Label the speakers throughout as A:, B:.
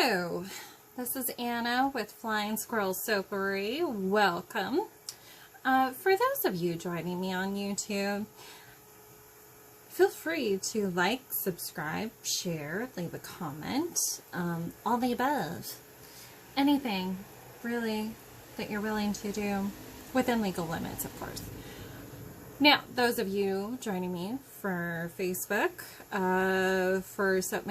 A: Hello, this is Anna with Flying Squirrel Soapery. Welcome. For those of you joining me on YouTube, feel free to like, subscribe, share, leave a comment, all the above. Anything, really, that you're willing to do, within legal limits, of course. Now, those of you joining me for Facebook, for soap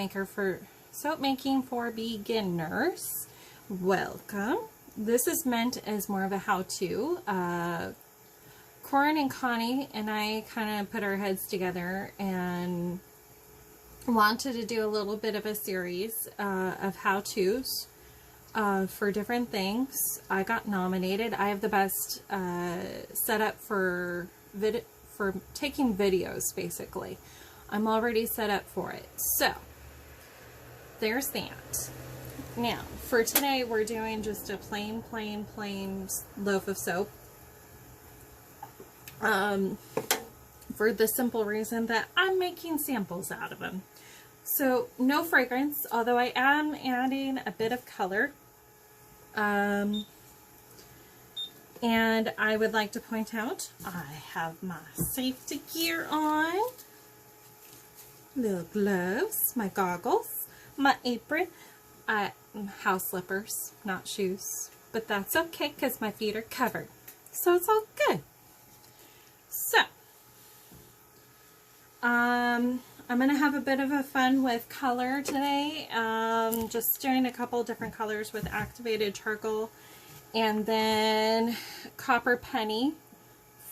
A: making for beginners, welcome. This is meant as more of a how-to. Corin and Connie and I kind of put our heads together and wanted to do a little bit of a series of how-tos for different things. I got nominated. I have the best setup for taking videos, basically. I'm already set up for it. So, there's that. Now, for today, we're doing just a plain loaf of soap. For the simple reason that I'm making samples out of them. So, no fragrance, although I am adding a bit of color. And I would like to point out, I have my safety gear on, little gloves, my goggles, my apron, house slippers, not shoes, but that's okay because my feet are covered, so it's all good. So, I'm going to have a bit of a fun with color today, just doing a couple different colors with activated charcoal. And then Copper Penny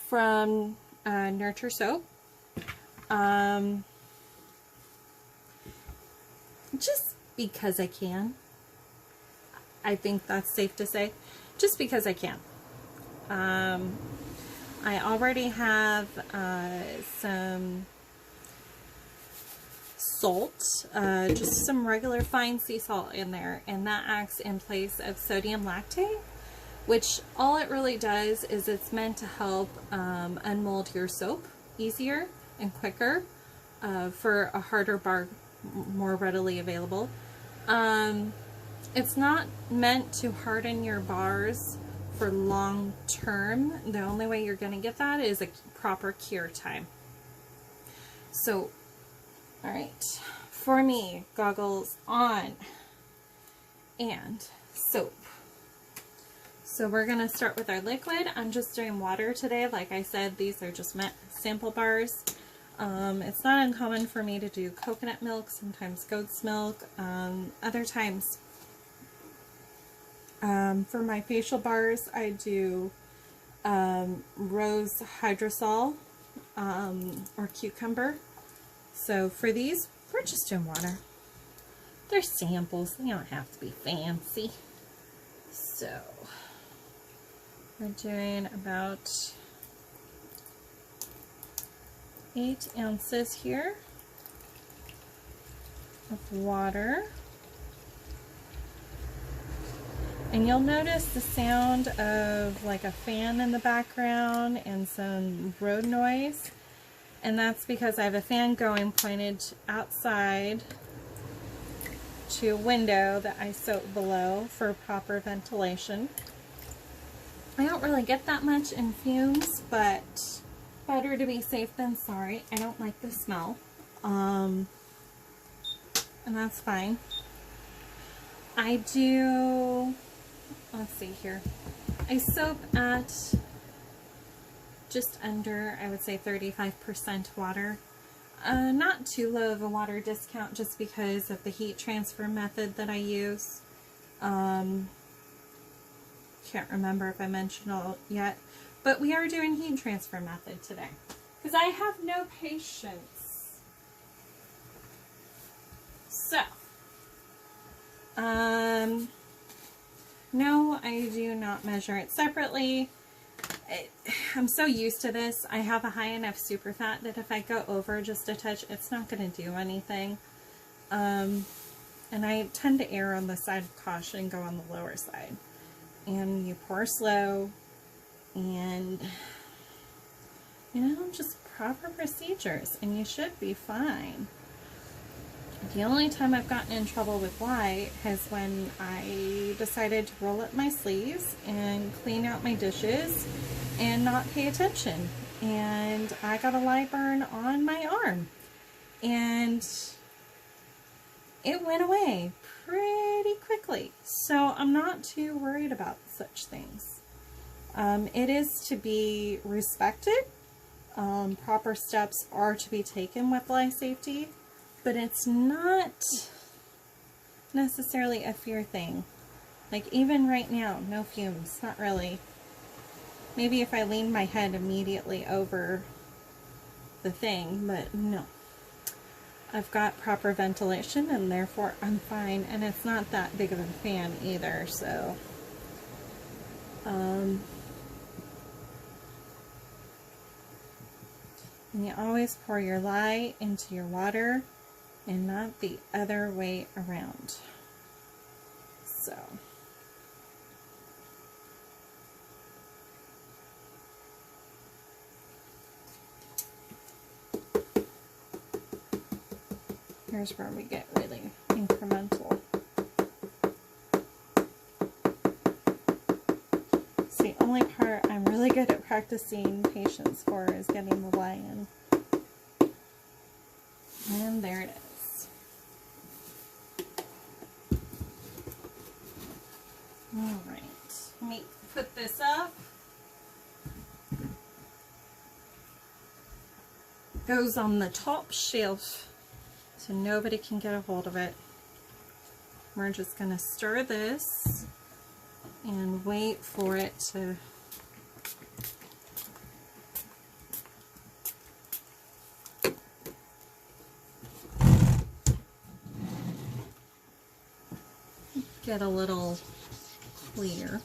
A: from Nurture Soap. Just because I can. I think that's safe to say. Just because I can. I already have some salt, just some regular fine sea salt in there, and that acts in place of sodium lactate. Which all it really does is it's meant to help unmold your soap easier and quicker for a harder bar, more readily available. It's not meant to harden your bars for long term. The only way you're going to get that is a proper cure time. So, alright, for me, goggles on and soap. So we're going to start with our liquid. I'm just doing water today. Like I said, these are just sample bars. It's not uncommon for me to do coconut milk, sometimes goat's milk, other times. For my facial bars, I do rose hydrosol or cucumber. So for these, we're just doing water. They're samples. They don't have to be fancy. So we're doing about 8 ounces here of water. And you'll notice the sound of like a fan in the background and some road noise. And that's because I have a fan going pointed outside to a window that I soak below for proper ventilation. I don't really get that much in fumes, but better to be safe than sorry. I don't like the smell, and that's fine. I do, let's see here, I soap at just under, I would say 35% water. Not too low of a water discount just because of the heat transfer method that I use. Can't remember if I mentioned it yet, but we are doing heat transfer method today because I have no patience. So, no, I do not measure it separately. I'm so used to this. I have a high enough superfat that if I go over just a touch, it's not going to do anything. And I tend to err on the side of caution and go on the lower side. And you pour slow, and you know, just proper procedures, and you should be fine. The only time I've gotten in trouble with lye is when I decided to roll up my sleeves and clean out my dishes and not pay attention. And I got a lye burn on my arm. And it went away pretty quickly. So I'm not too worried about such things. It is to be respected. Proper steps are to be taken with lye safety, but it's not necessarily a fear thing. Like even right now, no fumes, not really. Maybe if I leaned my head immediately over the thing, but no. I've got proper ventilation and therefore I'm fine, and it's not that big of a fan either, so and you always pour your lye into your water and not the other way around. So here's where we get really incremental. It's the only part I'm really good at practicing patience for is getting the lye in. And there it is. Alright, let me put this up. Goes on the top shelf so nobody can get a hold of it. We're just going to stir this and wait for it to get a little clear.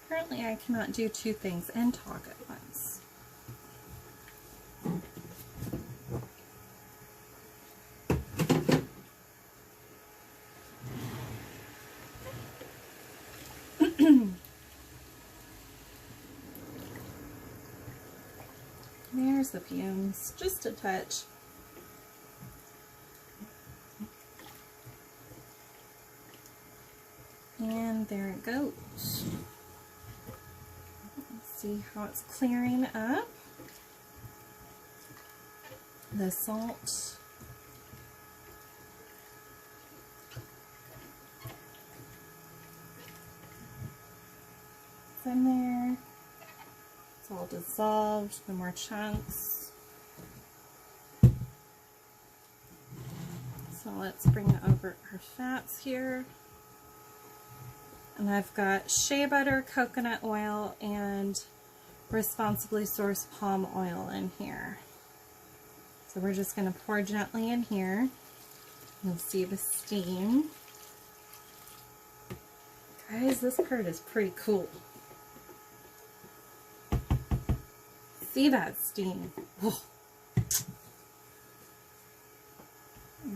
A: Apparently I cannot do two things and talk at once. There's the fumes, just a touch. And there it goes. Let's see how it's clearing up. The salt. It's in there. It's all dissolved, no more chunks. So let's bring over our fats here. And I've got shea butter, coconut oil, and responsibly sourced palm oil in here. So we're just going to pour gently in here. You'll see the steam. Guys, this part is pretty cool. See that steam? Oh.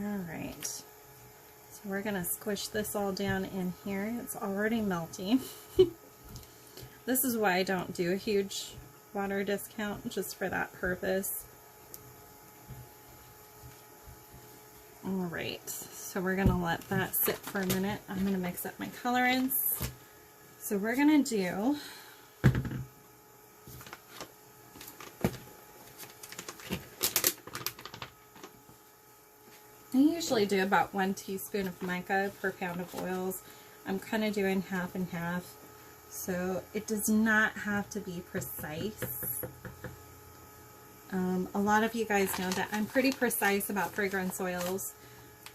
A: Alright. So we're going to squish this all down in here. It's already melting. This is why I don't do a huge water discount, just for that purpose. Alright, so we're going to let that sit for a minute. I'm going to mix up my colorants. So we're going to do I usually do about 1 teaspoon of mica per pound of oils. I'm kind of doing half and half, so it does not have to be precise. A lot of you guys know that I'm pretty precise about fragrance oils,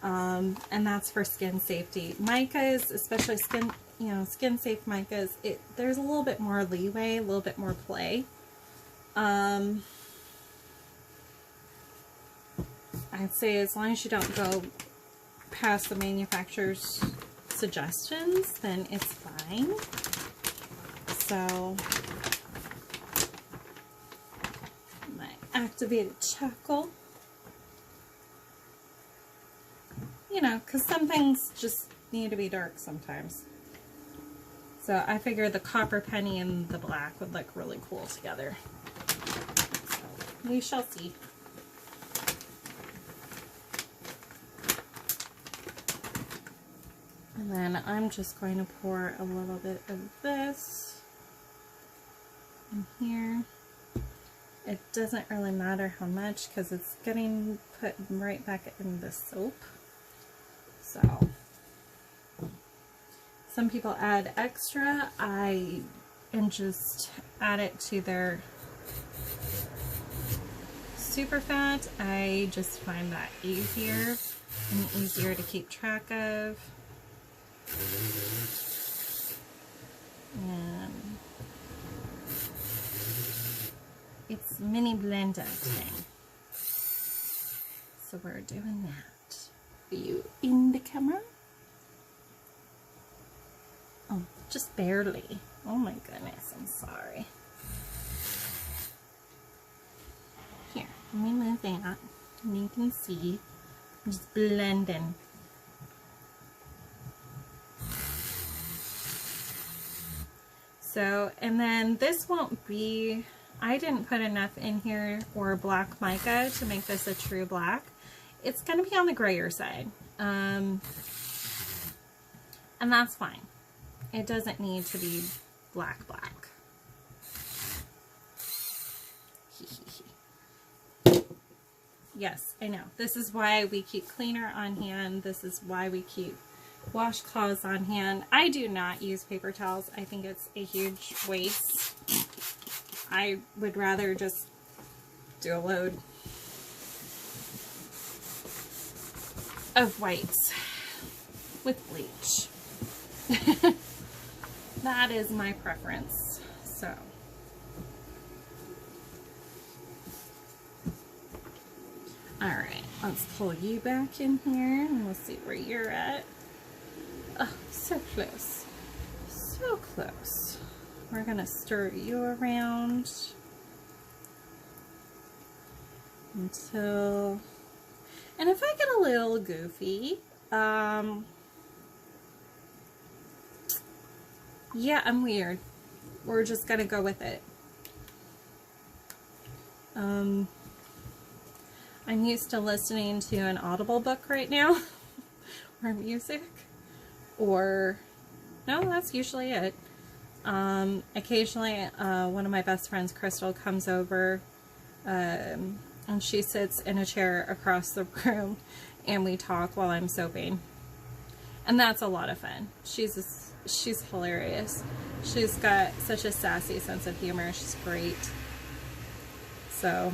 A: and that's for skin safety. Micas, especially skin safe micas, there's a little bit more leeway, a little bit more play. I'd say as long as you don't go past the manufacturer's suggestions, then it's fine. So, my activated charcoal. You know, because some things just need to be dark sometimes. So I figured the copper penny and the black would look really cool together. So we shall see. And then I'm just going to pour a little bit of this in here. It doesn't really matter how much because it's getting put right back in the soap. So some people add extra. And just add it to their super fat. I just find that easier and easier to keep track of. And it's mini blender thing. So we're doing that. Are you in the camera? Oh, just barely. Oh my goodness, I'm sorry. Here, let me move that. And you can see, I'm just blending. So, and then this won't be, I didn't put enough in here or black mica to make this a true black. It's going to be on the grayer side. And that's fine. It doesn't need to be black. Yes, I know. This is why we keep cleaner on hand. This is why we keep washcloths on hand. I do not use paper towels. I think it's a huge waste. I would rather just do a load of whites with bleach. That is my preference. So alright, let's pull you back in here and we'll see where you're at. Oh, so close. So close. We're gonna stir you around until, and if I get a little goofy, yeah, I'm weird. We're just gonna go with it. I'm used to listening to an Audible book right now, or music, or, no, that's usually it. Occasionally, one of my best friends, Crystal, comes over, and she sits in a chair across the room, and we talk while I'm soaping. And that's a lot of fun. She's hilarious. She's got such a sassy sense of humor. She's great. So,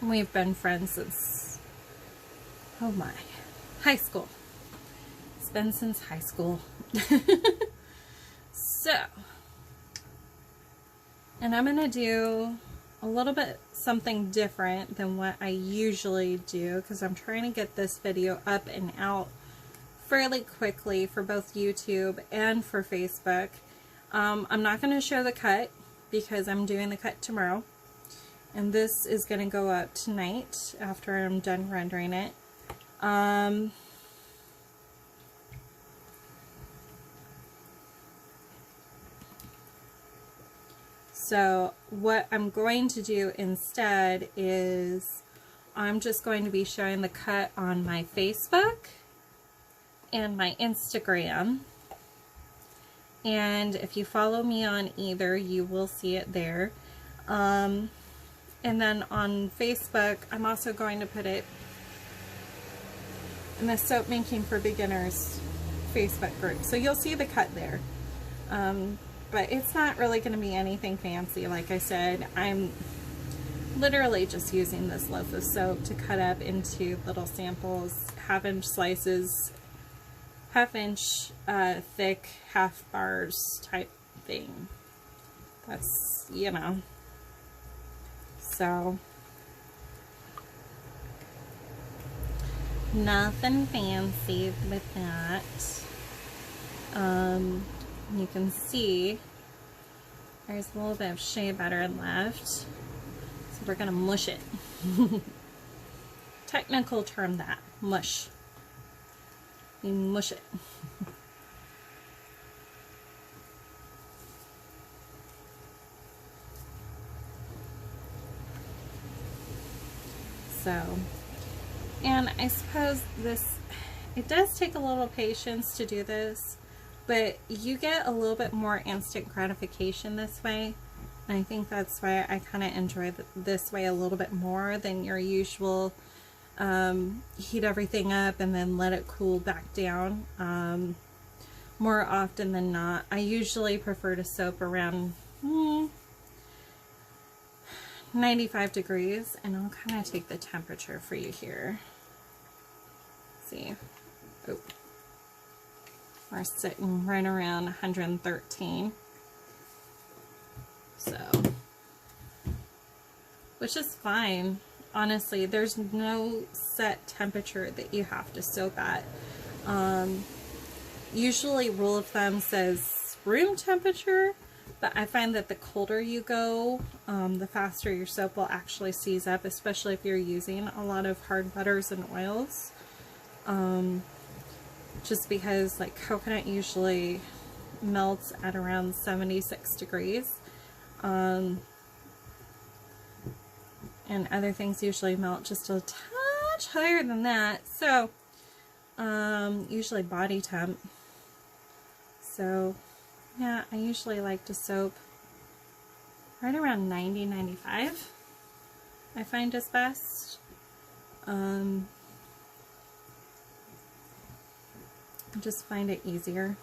A: we've been friends since, oh my, high school. It's been since high school. So, and I'm going to do a little bit something different than what I usually do because I'm trying to get this video up and out fairly quickly for both YouTube and for Facebook. I'm not going to show the cut because I'm doing the cut tomorrow. And this is going to go up tonight after I'm done rendering it. So what I'm going to do instead is I'm just going to be showing the cut on my Facebook and my Instagram. And if you follow me on either, you will see it there. And then on Facebook, I'm also going to put it in the Soap Making for Beginners Facebook group. So you'll see the cut there. But it's not really going to be anything fancy. Like I said, I'm literally just using this loaf of soap to cut up into little samples, half-inch slices, half-inch thick, half bars type thing. That's, you know. So, nothing fancy with that. You can see there's a little bit of shea butter left, so we're gonna mush it. Technical term, that mush. You mush it. So, and I suppose this It does take a little patience to do this, but you get a little bit more instant gratification this way. And I think that's why I kind of enjoy this way a little bit more than your usual heat everything up and then let it cool back down. More often than not, I usually prefer to soap around 95 degrees, and I'll kind of take the temperature for you here. See, oh, we're sitting right around 113. So, which is fine. Honestly, there's no set temperature that you have to soap at. Usually rule of thumb says room temperature, but I find that the colder you go, the faster your soap will actually seize up, especially if you're using a lot of hard butters and oils. Just because like coconut usually melts at around 76 degrees. And other things usually melt just a touch higher than that. So, usually body temp. So, yeah, I usually like to soap right around 90, 95. I find is best. I just find it easier.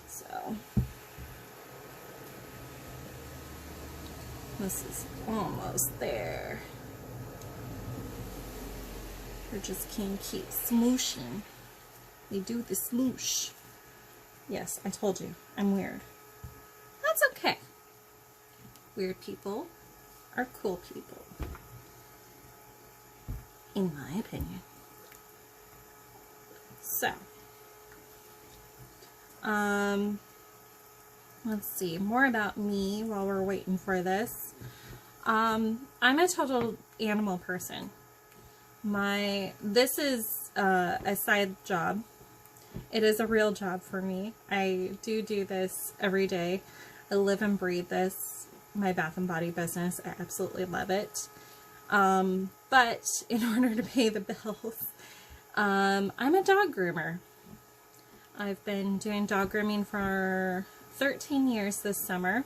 A: So, this is almost there. We just can't keep smooshing. We do the smoosh. Yes, I told you, I'm weird. That's okay. Weird people are cool people, in my opinion. So, let's see, more about me while we're waiting for this. I'm a total animal person. This is a side job. It is a real job for me. I do this every day. I live and breathe this. My bath and body business. I absolutely love it. But in order to pay the bills, I'm a dog groomer. I've been doing dog grooming for 13 years this summer.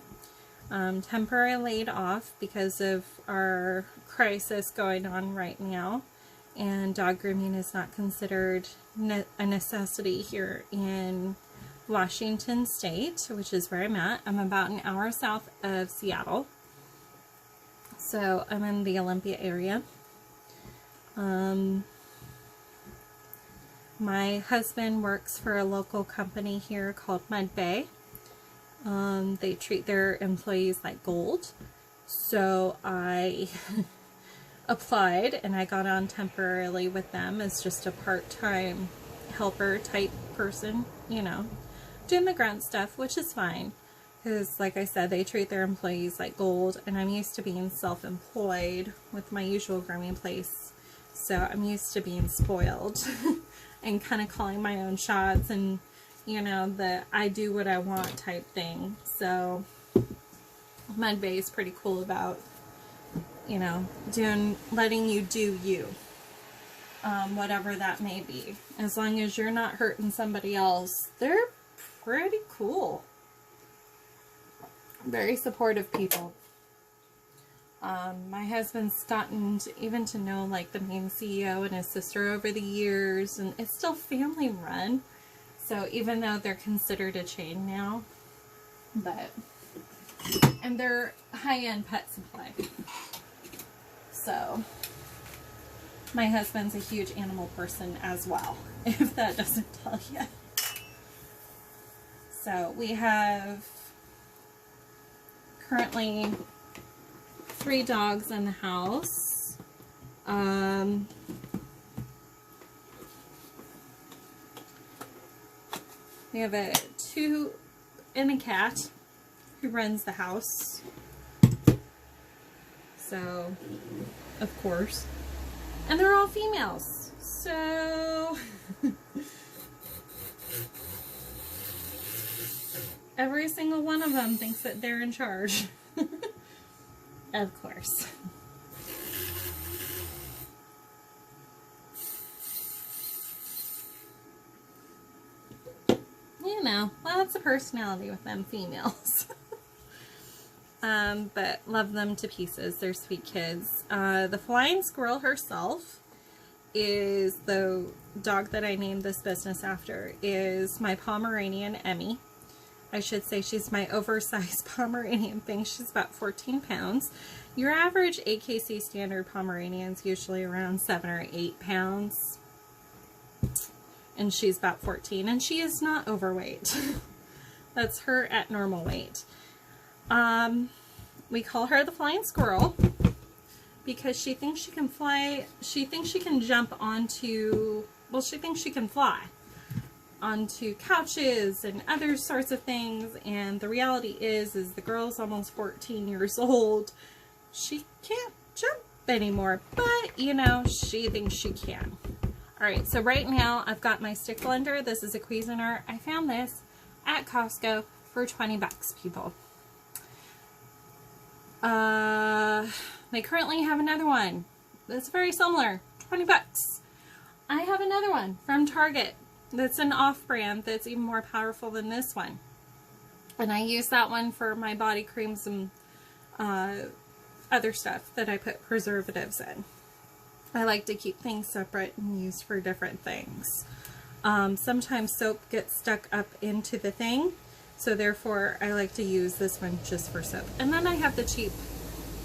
A: Temporarily laid off because of our crisis going on right now. And dog grooming is not considered a necessity here in Washington State, which is where I'm at. I'm about an hour south of Seattle. So I'm in the Olympia area. My husband works for a local company here called Mud Bay. They treat their employees like gold. So I applied and I got on temporarily with them as just a part-time helper type person, you know, doing the grunt stuff, which is fine because like I said, they treat their employees like gold, and I'm used to being self-employed with my usual grooming place, so I'm used to being spoiled and kind of calling my own shots, and you know, the I do what I want type thing. So Mud Bay is pretty cool about, you know, letting you do you, whatever that may be. As long as you're not hurting somebody else, they're pretty cool. Very supportive people. My husband's gotten even to know like the main CEO and his sister over the years, and it's still family run. So even though they're considered a chain now, and they're high-end pet supply. So, my husband's a huge animal person as well, if that doesn't tell you. So, we have currently 3 dogs in the house. We have a 2 and a cat who runs the house. So, of course. And they're all females. So, every single one of them thinks that they're in charge. Of course. you know, lots of personality with them females. But love them to pieces. They're sweet kids. The flying squirrel herself is the dog that I named this business after, is my Pomeranian Emmy. I should say she's my oversized Pomeranian thing. She's about 14 pounds. Your average AKC standard Pomeranian is usually around 7 or 8 pounds. And she's about 14, and she is not overweight. That's her at normal weight. We call her the flying squirrel because she thinks she can fly. She thinks she can jump onto, well, she thinks she can fly onto couches and other sorts of things. And the reality is the girl's almost 14 years old. She can't jump anymore, but you know, she thinks she can. All right, so right now I've got my stick blender. This is a Cuisinart. I found this at Costco for 20 bucks, people. They currently have another one that's very similar, 20 bucks. I have another one from Target that's an off-brand that's even more powerful than this one. And I use that one for my body creams and other stuff that I put preservatives in. I like to keep things separate and used for different things. Sometimes soap gets stuck up into the thing, so therefore I like to use this one just for soap. And then I have the cheap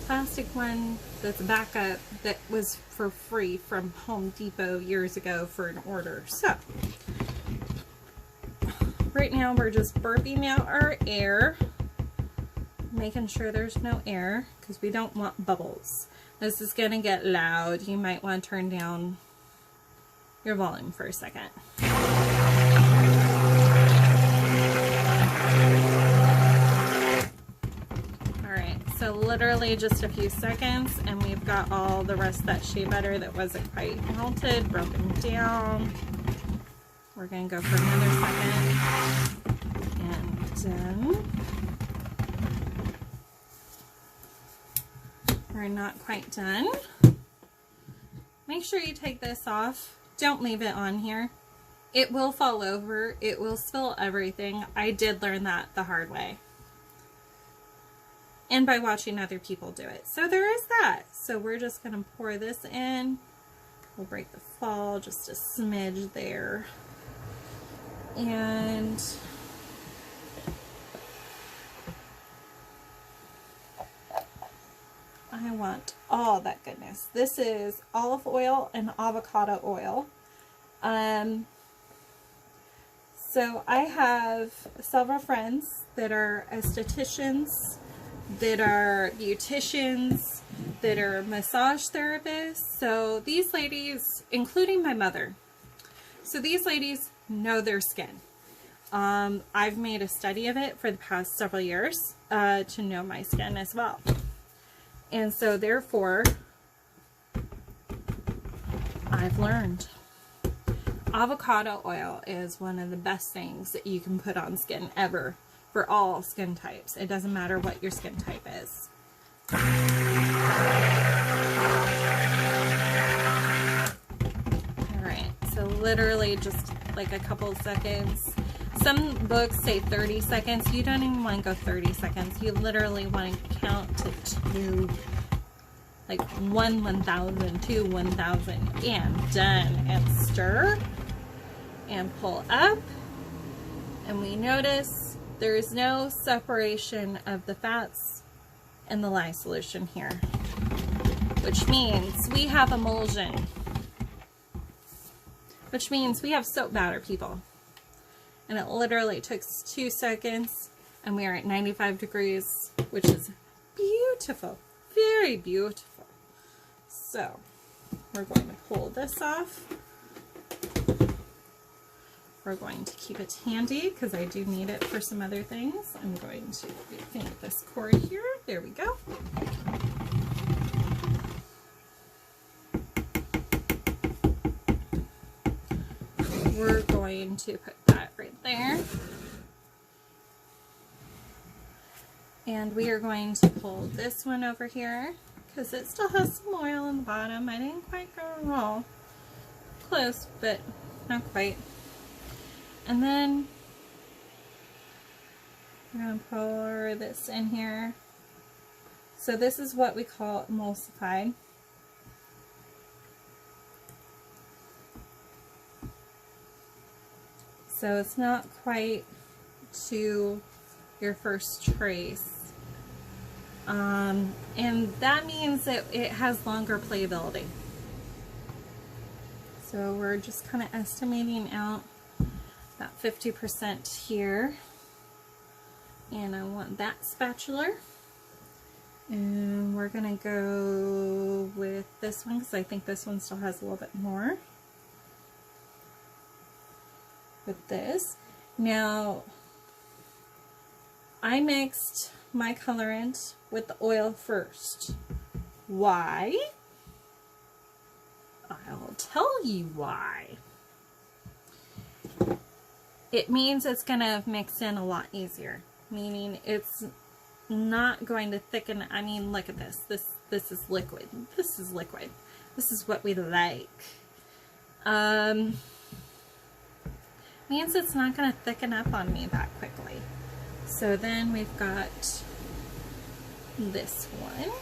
A: plastic one that's a backup that was for free from Home Depot years ago for an order. So right now we're just burping out our air, making sure there's no air because we don't want bubbles. This is going to get loud. You might want to turn down your volume for a second. Alright, so literally just a few seconds and we've got all the rest of that shea butter that wasn't quite melted, broken down. We're going to go for another second. And done. We're not quite done. Make sure you take this off. Don't leave it on here. It will fall over. It will spill everything. I did learn that the hard way. And by watching other people do it. So there is that. So we're just going to pour this in. We'll break the fall just a smidge there. And I want all that goodness. This is olive oil and avocado oil. So I have several friends that are estheticians, that are beauticians, that are massage therapists. So these ladies, including my mother, so these ladies know their skin. I've made a study of it for the past several years to know my skin as well. And so therefore, I've learned avocado oil is one of the best things that you can put on skin ever for all skin types. It doesn't matter what your skin type is. Alright, so literally just like a couple seconds. Some books say 30 seconds. You don't even want to go 30 seconds. You literally want to count to 2. Like 1, 1,000, 2, 1,000, and done. And stir and pull up. And we notice there is no separation of the fats and the lye solution here, which means we have emulsion, which means we have soap batter, people. And it literally took 2 seconds and we are at 95 degrees, which is beautiful, very beautiful. So we're going to pull this off. We're going to keep it handy because I do need it for some other things. I'm going to paint this cord here. There we go. We're going to put that right there. And we are going to pull this one over here because it still has some oil in the bottom. I didn't quite go all close, but not quite. And then I'm going to pour this in here. So this is what we call emulsified. So it's not quite to your first trace. And that means that it has longer playability. So we're just kind of estimating out about 50% here. And I want that spatula. And we're going to go with this one because I think this one still has a little bit more. With this. Now, I mixed my colorant with the oil first. Why? I'll tell you why. It means it's going to mix in a lot easier, meaning it's not going to thicken. I mean, look at this. This is liquid. This is liquid. This is what we like. Means it's not going to thicken up on me that quickly. So then we've got this one.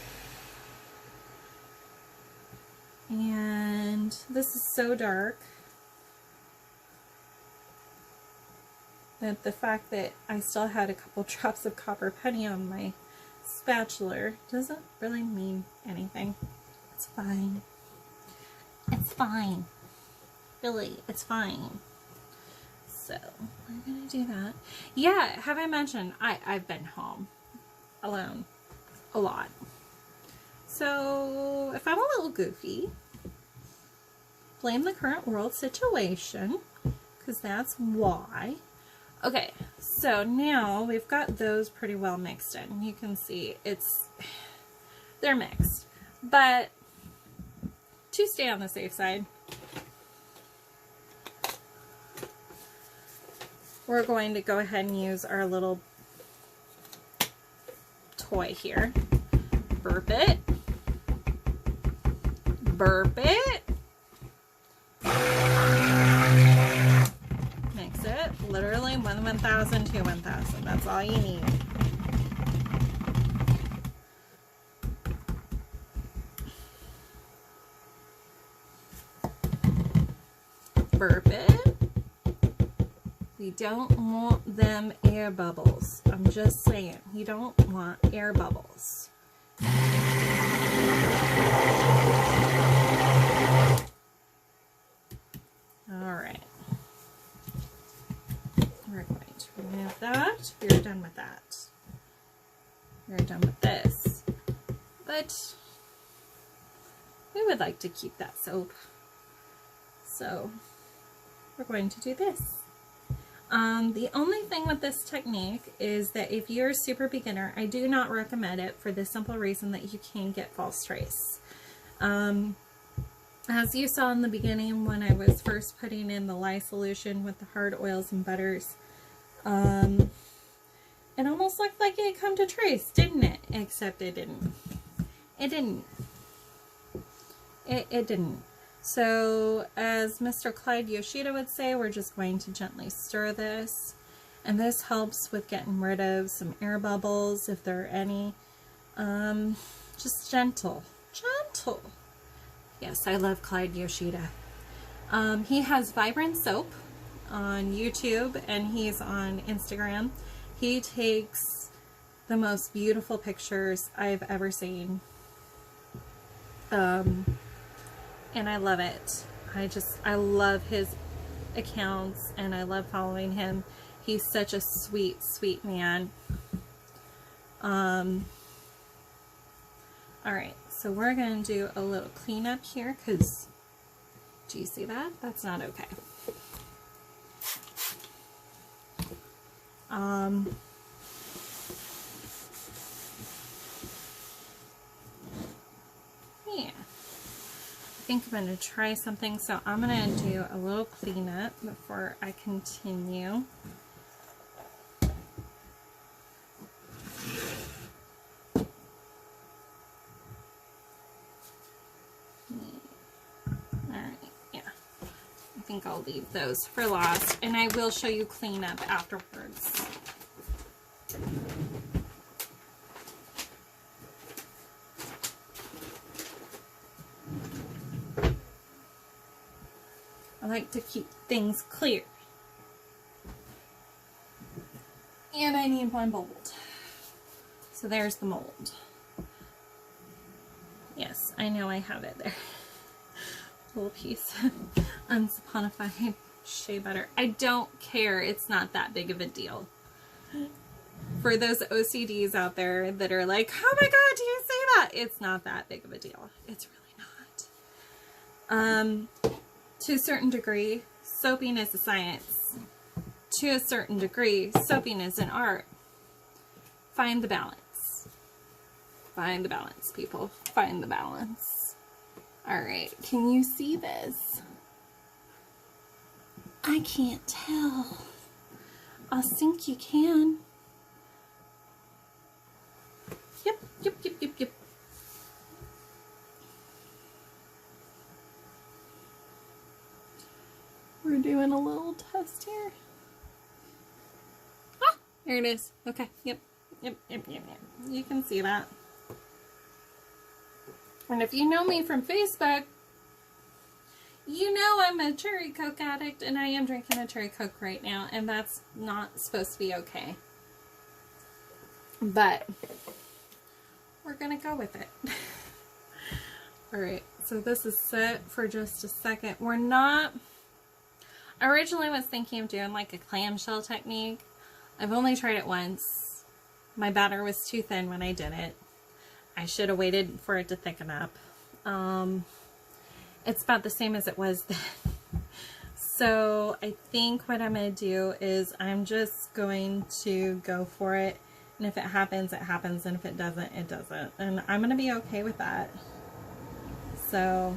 A: And this is so dark that the fact that I still had a couple drops of copper penny on my spatula doesn't really mean anything. It's fine. It's fine. Really, it's fine. So we're going to do that. Yeah, have I mentioned I've been home alone a lot. So if I'm a little goofy, blame the current world situation, because that's why. Okay, so now we've got those pretty well mixed in. You can see they're mixed. But to stay on the safe side, we're going to go ahead and use our little toy here. Burp it. Burp it. Mix it. Literally 1,000 to 1,000. That's all you need. Burp it. We don't want them air bubbles. I'm just saying, you don't want air bubbles. Alright. We're going to remove that. We're done with that. We're done with this. But we would like to keep that soap. So we're going to do this. The only thing with this technique is that if you're a super beginner, I do not recommend it for the simple reason that you can get false trace. As you saw in the beginning when I was first putting in the lye solution with the hard oils and butters, it almost looked like it had come to trace, didn't it? Except it didn't. It didn't. It didn't. So, as Mr. Clyde Yoshida would say, we're just going to gently stir this. And this helps with getting rid of some air bubbles, if there are any. Just gentle. Gentle. Yes, I love Clyde Yoshida. He has Vibrant Soap on YouTube, and he's on Instagram. He takes the most beautiful pictures I've ever seen. And I love it. I love his accounts, and I love following him. He's such a sweet, sweet man. Alright, so we're going to do a little cleanup here, because, do you see that? That's not okay. Yeah. I think I'm going to try something, so I'm going to do a little cleanup before I continue. Alright, yeah. I think I'll leave those for last, and I will show you cleanup afterwards. I like to keep things clear. And I need my mold. So there's the mold. Yes, I know I have it there. Little piece. Unsaponified shea butter. I don't care. It's not that big of a deal. For those OCDs out there that are like, oh my god, do you say that? It's not that big of a deal. It's really not. To a certain degree, soaping is a science. To a certain degree, soaping is an art. Find the balance. Find the balance, people. Find the balance. Alright, can you see this? I can't tell. I think you can. Yep. We're doing a little test here. Ah, there it is. Okay, yep. You can see that. And if you know me from Facebook, you know I'm a cherry Coke addict, and I am drinking a cherry Coke right now, and that's not supposed to be okay. But we're gonna go with it. Alright, so this is set for just a second. We're not... I originally was thinking of doing like a clamshell technique. I've only tried it once. My batter was too thin when I did it. I should have waited for it to thicken up. It's about the same as it was then. So I think what I'm going to do is I'm just going to go for it. And if it happens, it happens. And if it doesn't, it doesn't. And I'm going to be okay with that. So,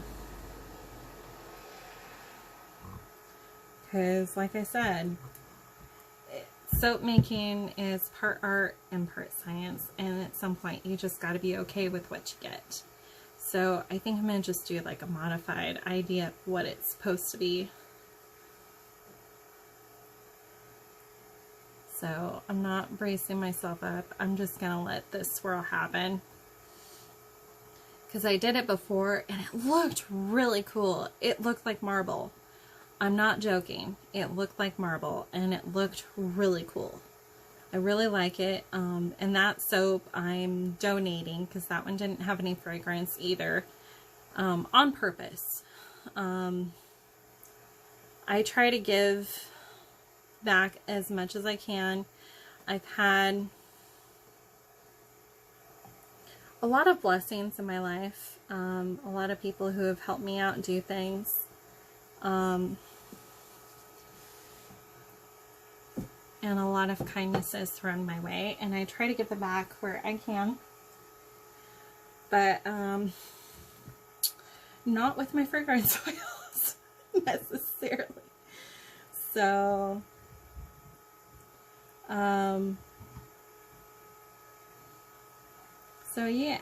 A: because like I said, soap making is part art and part science. And at some point, you just got to be okay with what you get. So I think I'm going to just do like a modified idea of what it's supposed to be. So I'm not bracing myself up. I'm just going to let this swirl happen. Because I did it before and it looked really cool. It looked like marble. I'm not joking. It looked like marble and it looked really cool. I really like it. And that soap I'm donating because that one didn't have any fragrance either, on purpose. I try to give back as much as I can. I've had a lot of blessings in my life. A lot of people who have helped me out and do things. And a lot of kindness is thrown my way, and I try to give it back where I can, but not with my fragrance oils necessarily. So so yeah,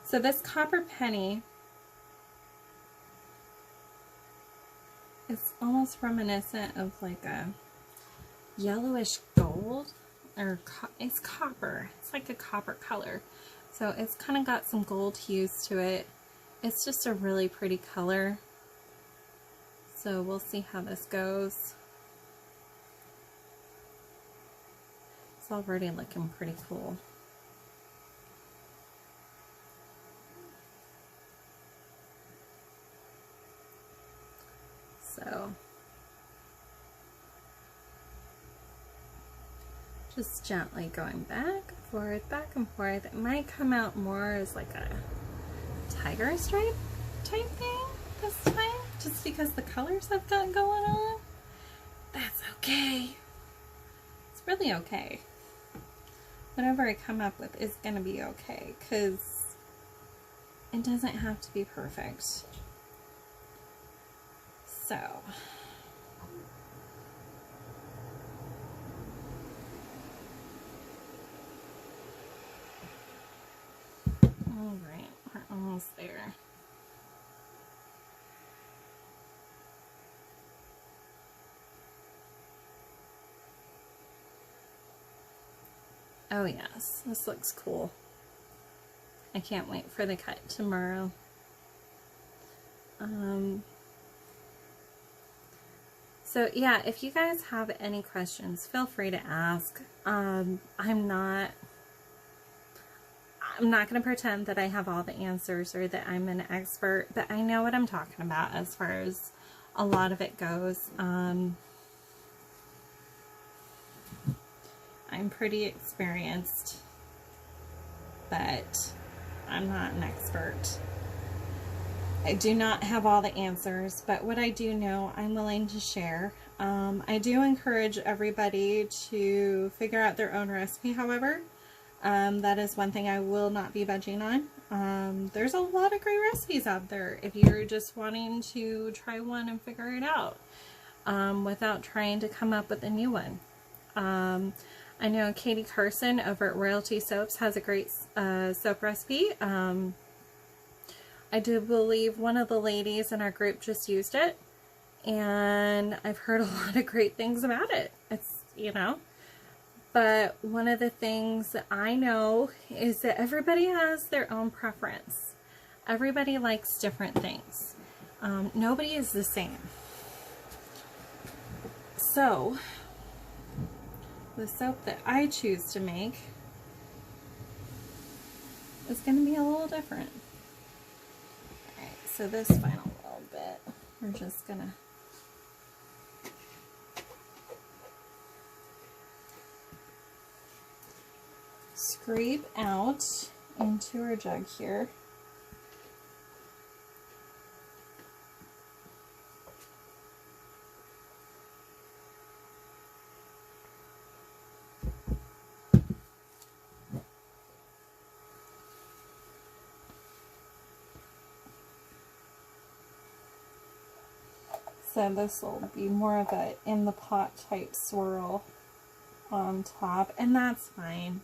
A: so this copper penny is almost reminiscent of like a yellowish gold, or it's copper. It's like a copper color. So it's kind of got some gold hues to it. It's just a really pretty color. So we'll see how this goes. It's already looking pretty cool. So just gently going back and forth. It might come out more as like a tiger stripe type thing this time, just because the colors I've got going on. That's okay. It's really okay. Whatever I come up with is gonna be okay, because it doesn't have to be perfect. So alright, we're almost there. Oh yes, this looks cool. I can't wait for the cut tomorrow. So yeah, if you guys have any questions, feel free to ask. I'm not going to pretend that I have all the answers or that I'm an expert, but I know what I'm talking about as far as a lot of it goes. I'm pretty experienced, but I'm not an expert. I do not have all the answers, but what I do know, I'm willing to share. I do encourage everybody to figure out their own recipe, however. That is one thing I will not be budging on. There's a lot of great recipes out there if you're just wanting to try one and figure it out without trying to come up with a new one. I know Katie Carson over at Royalty Soaps has a great soap recipe. I do believe one of the ladies in our group just used it, and I've heard a lot of great things about it. It's, you know, but one of the things that I know is that everybody has their own preference. Everybody likes different things. Nobody is the same. So, the soap that I choose to make is going to be a little different. Alright, so this final little bit, we're just going to scrape out into our jug here. So this will be more of a in the pot type swirl on top, and that's fine.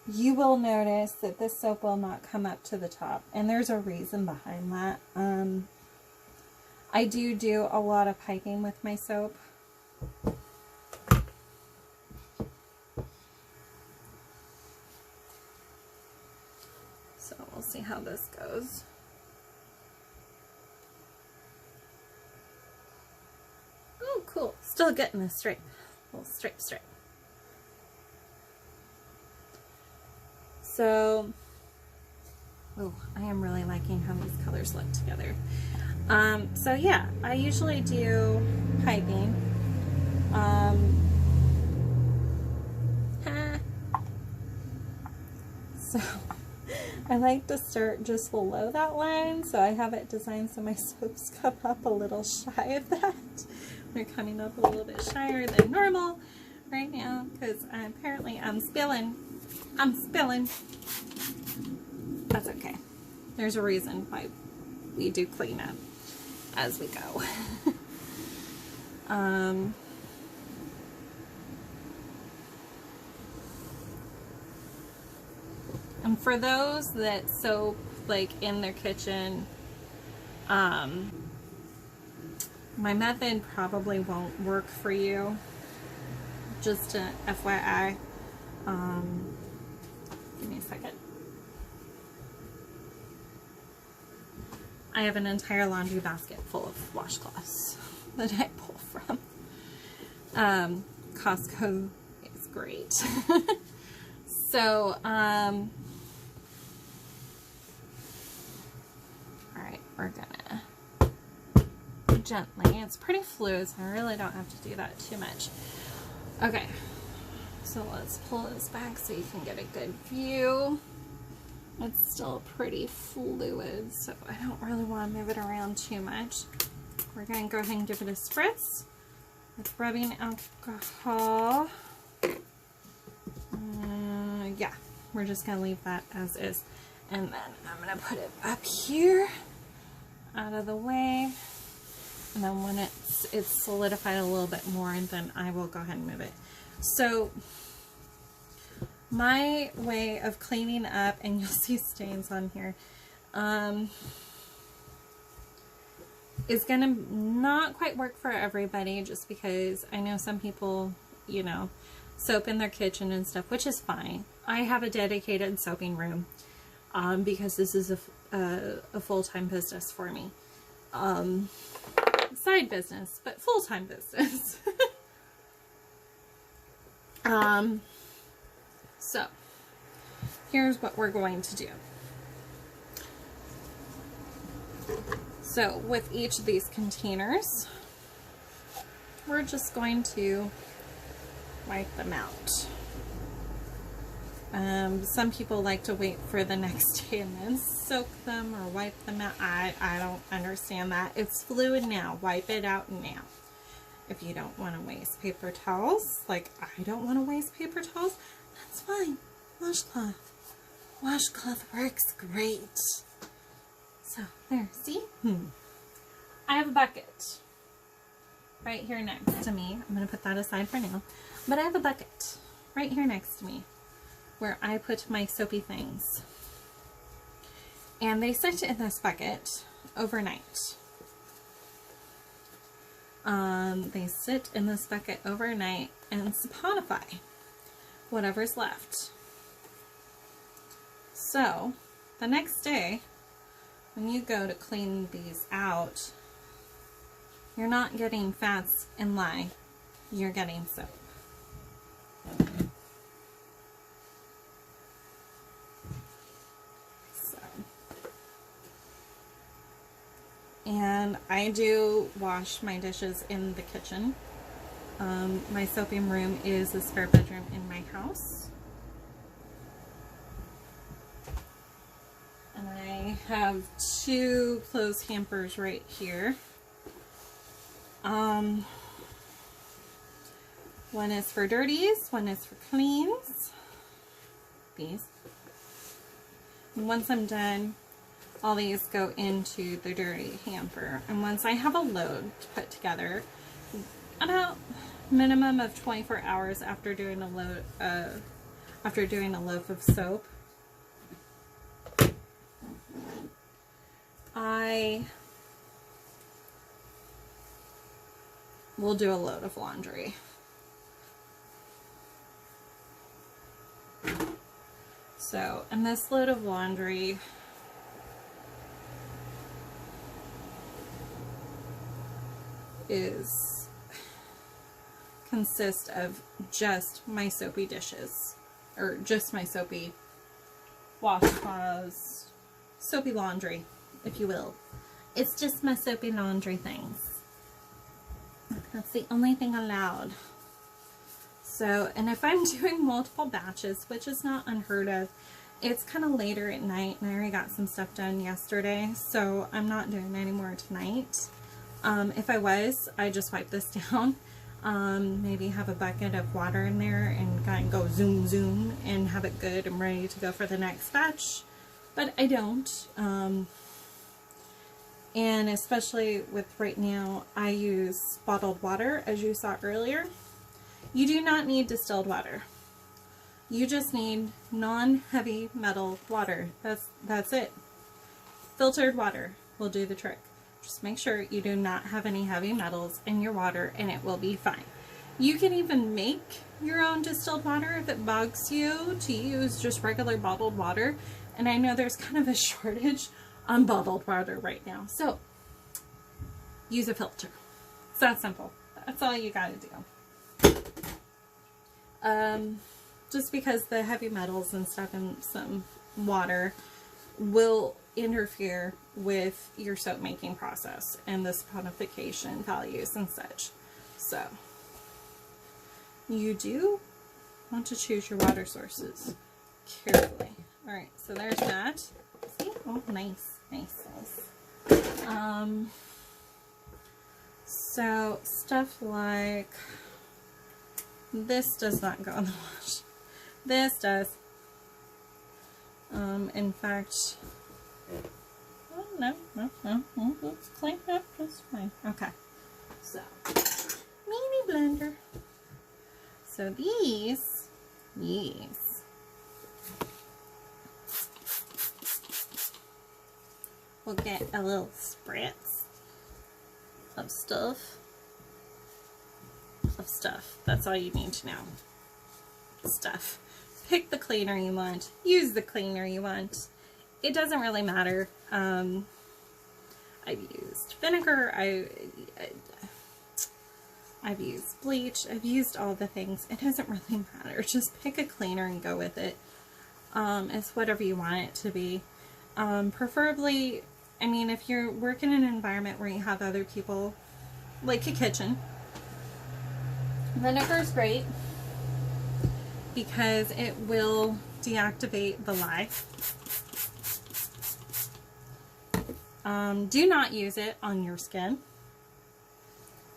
A: You will notice that this soap will not come up to the top, and there's a reason behind that. I do a lot of piping with my soap. So we'll see how this goes. Oh, cool. Still getting this stripe. Little stripe. So, oh, I am really liking how these colors look together. So yeah, I usually do piping. So I like to start just below that line, so I have it designed so my soaps come up a little shy of that. They're coming up a little bit shyer than normal right now because apparently I'm spilling. That's okay. There's a reason why we do clean up as we go. And for those that soap like in their kitchen, my method probably won't work for you. Just a FYI. Give me a second. I have an entire laundry basket full of washcloths that I pull from. Costco is great. So, alright, we're gonna gently, it's pretty fluid, so I really don't have to do that too much. Okay, so let's pull this back so you can get a good view. It's still pretty fluid, so I don't really want to move it around too much. We're going to go ahead and give it a spritz with rubbing alcohol. Yeah, we're just going to leave that as is. And then I'm going to put it up here, out of the way. And then when it's solidified a little bit more, then I will go ahead and move it. So my way of cleaning up, and you'll see stains on here, is going to not quite work for everybody, just because I know some people, you know, soap in their kitchen and stuff, which is fine. I have a dedicated soaping room because this is a full-time business for me. Side business, but full-time business. So here's what we're going to do. So with each of these containers, we're just going to wipe them out. Some people like to wait for the next day and then soak them or wipe them out. I don't understand that. It's fluid now. Wipe it out now. If you don't want to waste paper towels, like I don't want to waste paper towels, that's fine. Washcloth. Washcloth works great. So, there, see? I have a bucket right here next to me. I'm going to put that aside for now. But I have a bucket right here next to me where I put my soapy things. And they sit in this bucket overnight. They sit in this bucket overnight and saponify whatever's left. So, the next day, when you go to clean these out, you're not getting fats and lye, you're getting soap. So, and I do wash my dishes in the kitchen. My soaping room is a spare bedroom in my house. And I have 2 clothes hampers right here. One is for dirties, one is for cleans. These. And once I'm done, all these go into the dirty hamper. And once I have a load to put together, about minimum of 24 hours after doing a load, after doing a loaf of soap, I will do a load of laundry. So, and this load of laundry consists of just my soapy dishes, or just my soapy washcloths, soapy laundry, if you will. It's just my soapy laundry things. That's the only thing allowed. So, and if I'm doing multiple batches, which is not unheard of, it's kind of later at night, and I already got some stuff done yesterday, so I'm not doing any more tonight. If I was, I'd just wipe this down. Maybe have a bucket of water in there and kind of go zoom zoom and have it good and ready to go for the next batch. But I don't. And especially with right now, I use bottled water, as you saw earlier. You do not need distilled water. You just need non-heavy metal water. That's it. Filtered water will do the trick. Just make sure you do not have any heavy metals in your water and it will be fine. You can even make your own distilled water if it bugs you to use just regular bottled water. And I know there's kind of a shortage on bottled water right now. So use a filter. It's that simple. That's all you gotta do. Just because the heavy metals and stuff in some water will interfere with your soap making process and the saponification values and such. So you do want to choose your water sources carefully. Alright, so there's that. See? Oh, nice, nice, nice. So stuff like this does not go in the wash. This does. In fact, oh, no, it's clean up just fine. Okay, so mini blender. So these will get a little spritz of stuff. That's all you need to know. Stuff. Pick the cleaner you want. Use the cleaner you want. It doesn't really matter. I've used vinegar. I've used bleach. I've used all the things. It doesn't really matter. Just pick a cleaner and go with it. It's whatever you want it to be. Preferably, I mean, if you're working in an environment where you have other people, like a kitchen, vinegar is great because it will deactivate the lye. Do not use it on your skin.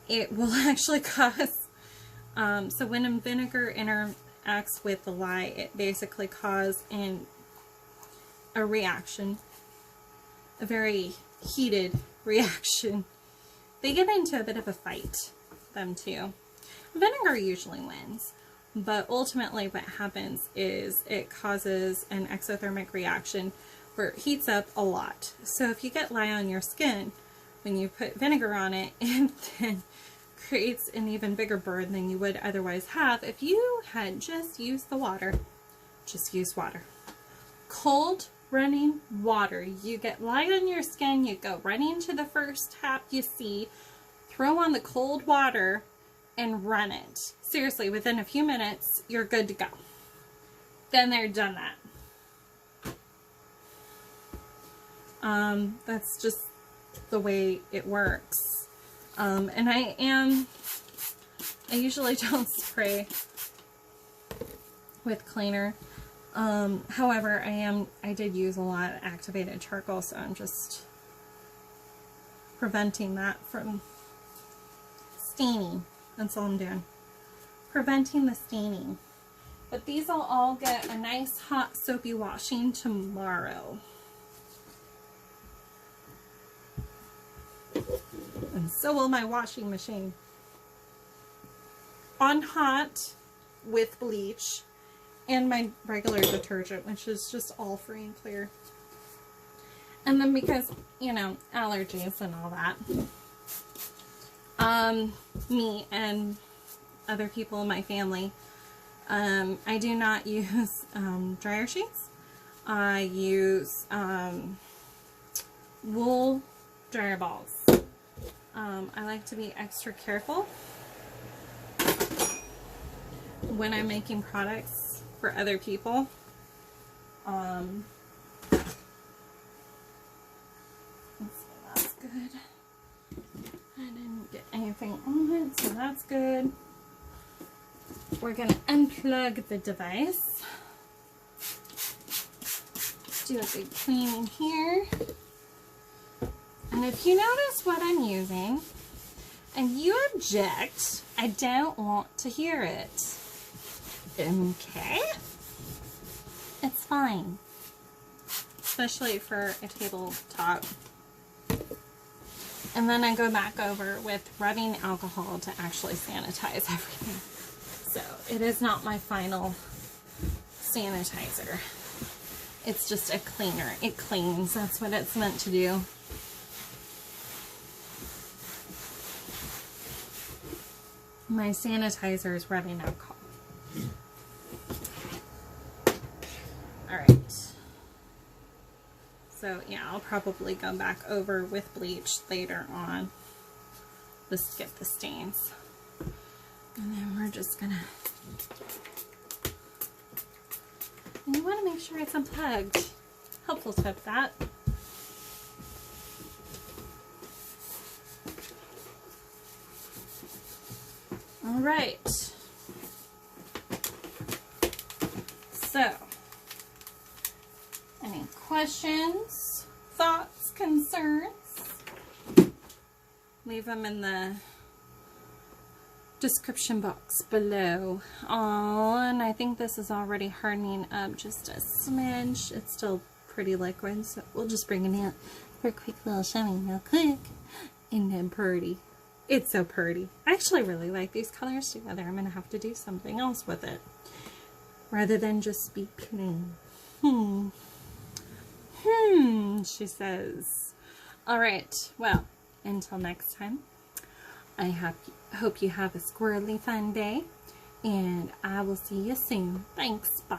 A: It will actually cause, so when vinegar interacts with the lye, it basically causes a reaction, a very heated reaction. They get into a bit of a fight, them two. Vinegar usually wins, but ultimately what happens is it causes an exothermic reaction where it heats up a lot. So if you get lye on your skin, when you put vinegar on it, it then creates an even bigger burn than you would otherwise have if you had just used the water. Just use water. Cold running water. You get lye on your skin, you go running to the first tap you see, throw on the cold water, and run it. Seriously, within a few minutes, you're good to go. Then they're done that. That's just the way it works. And I usually don't spray with cleaner. However, I did use a lot of activated charcoal, so I'm just preventing that from staining. That's all I'm doing. Preventing the staining. But these will all get a nice hot soapy washing tomorrow. And so will my washing machine. On hot with bleach and my regular detergent, which is just all free and clear. And then because, you know, allergies and all that, me and other people in my family, I do not use dryer sheets. I use wool dryer balls. I like to be extra careful when I'm making products for other people. Let's see, that's good. I didn't get anything on it, so that's good. We're going to unplug the device. Do a good cleaning here. And if you notice what I'm using and you object, I don't want to hear it. Okay? It's fine. Especially for a tabletop. And then I go back over with rubbing alcohol to actually sanitize everything. So it is not my final sanitizer. It's just a cleaner. It cleans. That's what it's meant to do. My sanitizer is rubbing alcohol. Alright. So yeah, I'll probably go back over with bleach later on. Just get the stains. And then we're just gonna... And you want to make sure it's unplugged. Helpful tip that. Alright. So, any questions, thoughts, concerns? Leave them in the description box below. Oh, and I think this is already hardening up just a smidge. It's still pretty liquid, so we'll just bring it in for a quick little shimmy real quick. And then pretty. It's so pretty. I actually really like these colors together. I'm going to have to do something else with it rather than just be plain. She says. Alright, well, until next time, I hope you have a squirrely fun day, and I will see you soon. Thanks. Bye.